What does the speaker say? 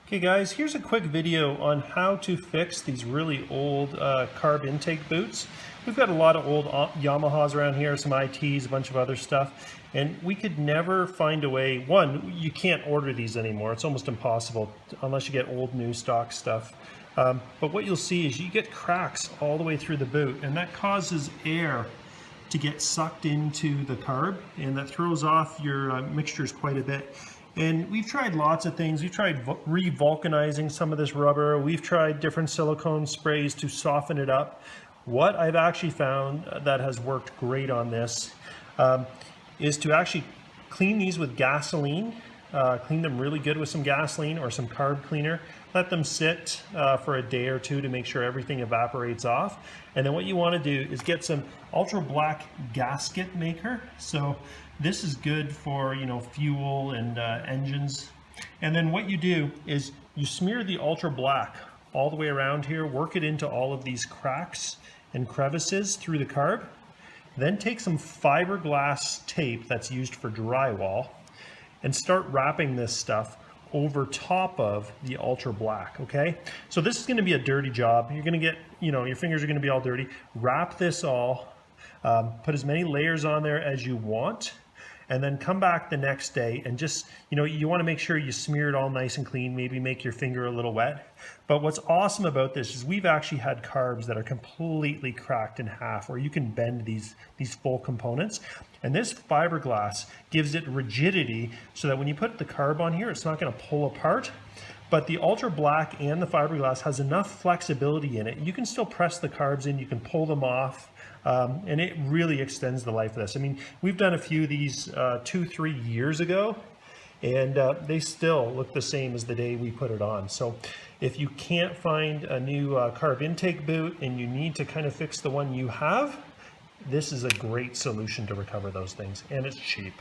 Okay guys, here's a quick video on how to fix these really old carb intake boots. We've got a lot of old Yamahas around here, some ITs, a bunch of other stuff, and we could never find a way. One, you can't order these anymore. It's almost impossible unless you get old new stock stuff. But what you'll see is you get cracks all the way through the boot, and that causes air to get sucked into the carb, and that throws off your mixtures quite a bit. And we've tried lots of things. We've tried re-vulcanizing some of this rubber. We've tried different silicone sprays to soften it up. What I've actually found that has worked great on this is to actually clean these with gasoline. Clean them really good with some gasoline or some carb cleaner. Let them sit for a day or two to make sure everything evaporates off. And then what you want to do is get some ultra black gasket maker. So this is good for, you know, fuel and engines. And then what you do is you smear the ultra black all the way around here, work it into all of these cracks and crevices through the carb. Then take some fiberglass tape that's used for drywall and start wrapping this stuff over top of the ultra black, okay? So this is gonna be a dirty job. You're gonna get, you know, your fingers are gonna be all dirty. Wrap this all, put as many layers on there as you want, and then come back the next day and just, you know, you wanna make sure you smear it all nice and clean, maybe make your finger a little wet. But what's awesome about this is we've actually had carbs that are completely cracked in half, where you can bend these full components. And this fiberglass gives it rigidity so that when you put the carb on here, it's not gonna pull apart. But the ultra black and the fiberglass has enough flexibility in it. You can still press the carbs in, you can pull them off, and it really extends the life of this. I mean, we've done a few of these 2-3 years ago, and they still look the same as the day we put it on. So if you can't find a new carb intake boot and you need to kind of fix the one you have, this is a great solution to recover those things, and it's cheap.